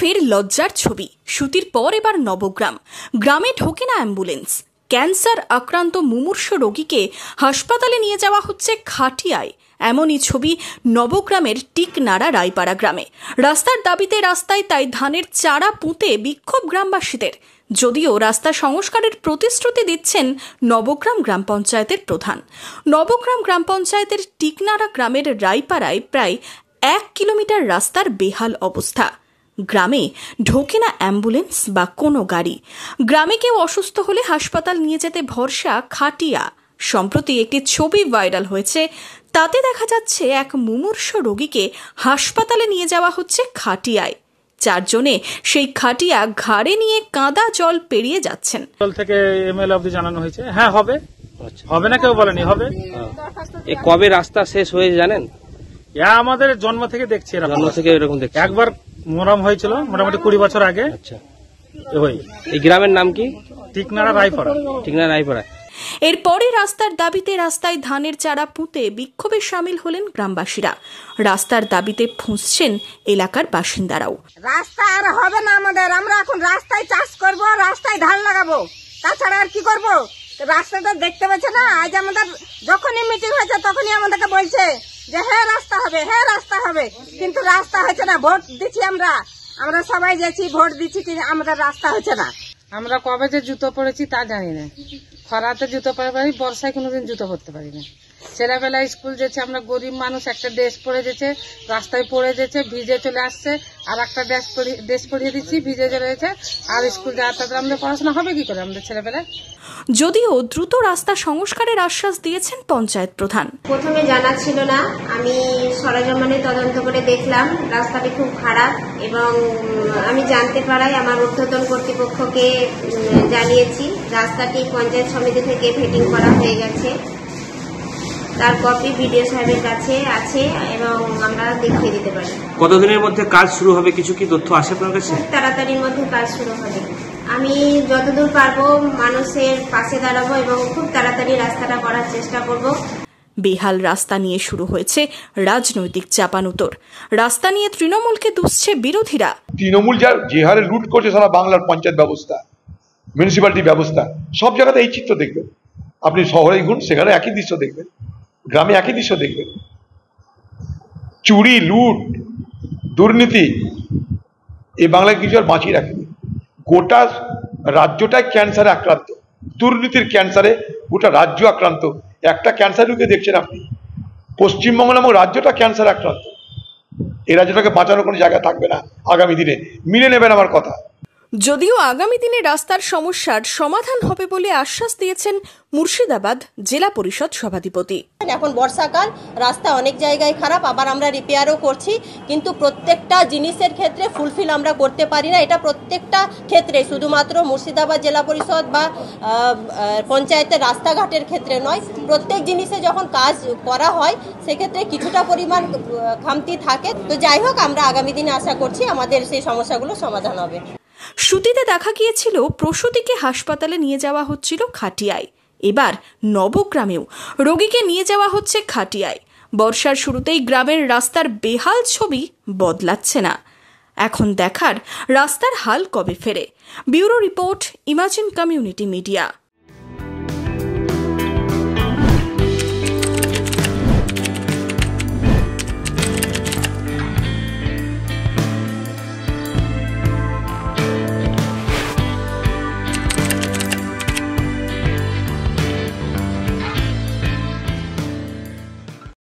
ফের লজ্জার ছবি। সুতির পর এবার নবগ্রাম। গ্রামে ঢোকে না অ্যাম্বুলেন্স। ক্যান্সার আক্রান্ত মুমূর্ষ রোগীকে হাসপাতালে নিয়ে যাওয়া হচ্ছে খাটিয়ায়। এমনই ছবি নবগ্রামের টিকনাড়া রায়পাড়া গ্রামে। রাস্তার দাবিতে রাস্তায় তাই ধানের চারা পুঁতে বিক্ষোভ গ্রামবাসীদের। যদিও রাস্তা সংস্কারের প্রতিশ্রুতি দিচ্ছেন নবগ্রাম গ্রাম পঞ্চায়েতের প্রধান। নবগ্রাম গ্রাম পঞ্চায়েতের টিকনাড়া গ্রামের রায়পাড়ায় প্রায় 1 কিলোমিটার রাস্তার বেহাল অবস্থা। গ্রামে ঢোকে না অ্যাম্বুলেন্স বা কোনো গাড়ি। গ্রামে কেউ অসুস্থ হলে হাসপাতাল নিয়ে যেতে ভরসা খাটিয়া। সম্প্রতি একটি ছবি ভাইরাল হয়েছে। তাতে দেখা যাচ্ছে এক মুমূর্ষ রোগীকে হাসপাতালে নিয়ে যাওয়া হচ্ছে খাটিয়ায়। 4 জনে সেই খাটিয়া ঘাড়ে নিয়ে কাদা জল পেরিয়ে যাচ্ছেন। থেকে এমএলএ অবধি জানানো হয়েছে, হ্যাঁ হবে। হবে না কেউ বলেনি হবে। কবে রাস্তা শেষ হয়ে জানেন? আমাদের জন্ম থেকে দেখছি, জন্ম থেকে এরকম দেখছি। একবার মোরাম হয়েছিল মোটামুটি 20 বছর আগে। আচ্ছা, এই গ্রামের নাম কি? টিকনাড়া রায়পাড়া। টিকনাড়া রায়পাড়া। এরপরে রাস্তার দাবিতে রাস্তায় ধানের চারা পুঁতে বিক্ষোভে সামিল হলেন গ্রামবাসীরা। রাস্তার দাবিতে ফুঁসছেন এলাকার বাসিন্দারাও। রাস্তা আর হবে না আমাদের, আমরা এখন রাস্তায় চাষ করব, রাস্তায় ধান লাগাবো, তাছাড়া আর কি করব? রাস্তাটা দেখতে পাচ্ছে না? আজ আমাদের যখনই মিটিং হয়েছে তখনই আমাদেরকে বলছে যে হ্যাঁ রাস্তা হবে, হ্যাঁ রাস্তা হবে, কিন্তু রাস্তা হচ্ছে না। ভোট দিচ্ছি আমরা সবাই যাচ্ছি, ভোট দিচ্ছি, আমাদের রাস্তা হচ্ছে না। আমরা কবে যে জুতো পরেছি তা জানি না। খরাতে জুতো পরে পারি, বর্ষায় কোনোদিন জুতো পরতে পারি না। ছেলেবেলায় স্কুল যেছে, আমরা গরিব মানুষ, একটা ড্রেস পরে যেছে, রাস্তায় পড়ে যেছে, ভিজে চলে আসছে, আর একটা ড্রেস পরিয়ে দিচ্ছি, ভিজে চলে গেছে, আর স্কুল যাওয়ার তারপরে আমাদের পড়াশোনা হবে কি করে আমাদের ছেলেবেলায়? যদিও দ্রুত রাস্তা সংস্কারের আশ্বাস দিয়েছেন পঞ্চায়েত প্রধান। প্রথমে জানা ছিল না, আমি সরেজমিনে তদন্ত করে দেখলাম রাস্তাটি খুব খারাপ এবং আমি জানতে পারাই আমার ঊর্ধ্বতন কর্তৃপক্ষকে জানিয়েছি। রাস্তাটি পঞ্চায়েত সমিতি থেকে ভেটিং করা হয়ে গেছে, তার কপি বিডিও সাহেবের কাছে আছে এবং আমরা দেখিয়ে দিতে পারি। কতদিনের মধ্যে কাজ শুরু হবে, কিছু কি তথ্য আসে আপনার কাছে? খুব তাড়াতাড়ির মধ্যে কাজ শুরু হবে। আমি যতদূর পারবো মানুষের পাশে দাঁড়াবো এবং খুব তাড়াতাড়ি রাস্তাটা করার চেষ্টা করব। বেহাল রাস্তা নিয়ে শুরু হয়েছে রাজনৈতিক চাপানুতোর। রাস্তা নিয়ে তৃণমূলকে দুষছে বিরোধীরা। তৃণমূল যে হারে লুট করছে সারা বাংলার পঞ্চায়েত ব্যবস্থা, মিউনিসিপ্যালিটি ব্যবস্থা, সব জায়গাতে এই চিত্র দেখবেন। আপনি শহরে ঘুরুন, সেখানে একই দৃশ্য দেখবেন, গ্রামে একই দৃশ্য দেখবেন। চুরি, লুট, দুর্নীতি এই বাংলায় কিছু আর বাঁচিয়ে রাখেনি। গোটা রাজ্যটাই ক্যান্সারে আক্রান্ত, দুর্নীতির ক্যান্সারে গোটা রাজ্য আক্রান্ত। একটা ক্যান্সার রোগী দেখছেন আপনি, পশ্চিমবঙ্গ নামক রাজ্যটা ক্যান্সার আক্রান্ত। এই রাজ্যটাকে বাঁচানোর কোনো জায়গা থাকবে না আগামী দিনে, মিলে নেবেন আমার কথা। যদিও আগামী দিনে রাস্তার সমস্যার সমাধান হবে বলে আশ্বাস দিয়েছেন মুর্শিদাবাদ জেলা পরিষদ সভাধিপতি। এখন বর্ষাকাল, রাস্তা অনেক জায়গায় খারাপ, আবার আমরা রিপেয়ারও করছি, কিন্তু প্রত্যেকটা জিনিসের ক্ষেত্রে ফুলফিল আমরা করতে পারি না। এটা প্রত্যেকটা ক্ষেত্রে, শুধুমাত্র মুর্শিদাবাদ জেলা পরিষদ বা পঞ্চায়েতের রাস্তাঘাটের ক্ষেত্রে নয়, প্রত্যেক জিনিসে যখন কাজ করা হয় সেক্ষেত্রে কিছুটা পরিমাণ খামতি থাকে। তো যাই হোক, আমরা আগামী দিনে আশা করছি আমাদের সেই সমস্যাগুলো সমাধান হবে। সুতিতে দেখা গিয়েছিল প্রসূতিকে হাসপাতালে নিয়ে যাওয়া হচ্ছিল খাটিয়ায়। এবার নবগ্রামেও রোগীকে নিয়ে যাওয়া হচ্ছে খাটিয়ায়। বর্ষার শুরুতেই গ্রামের রাস্তার বেহাল ছবি বদলাচ্ছে না। এখন দেখার রাস্তার হাল কবে ফেরে। Bureau report, imagine community media.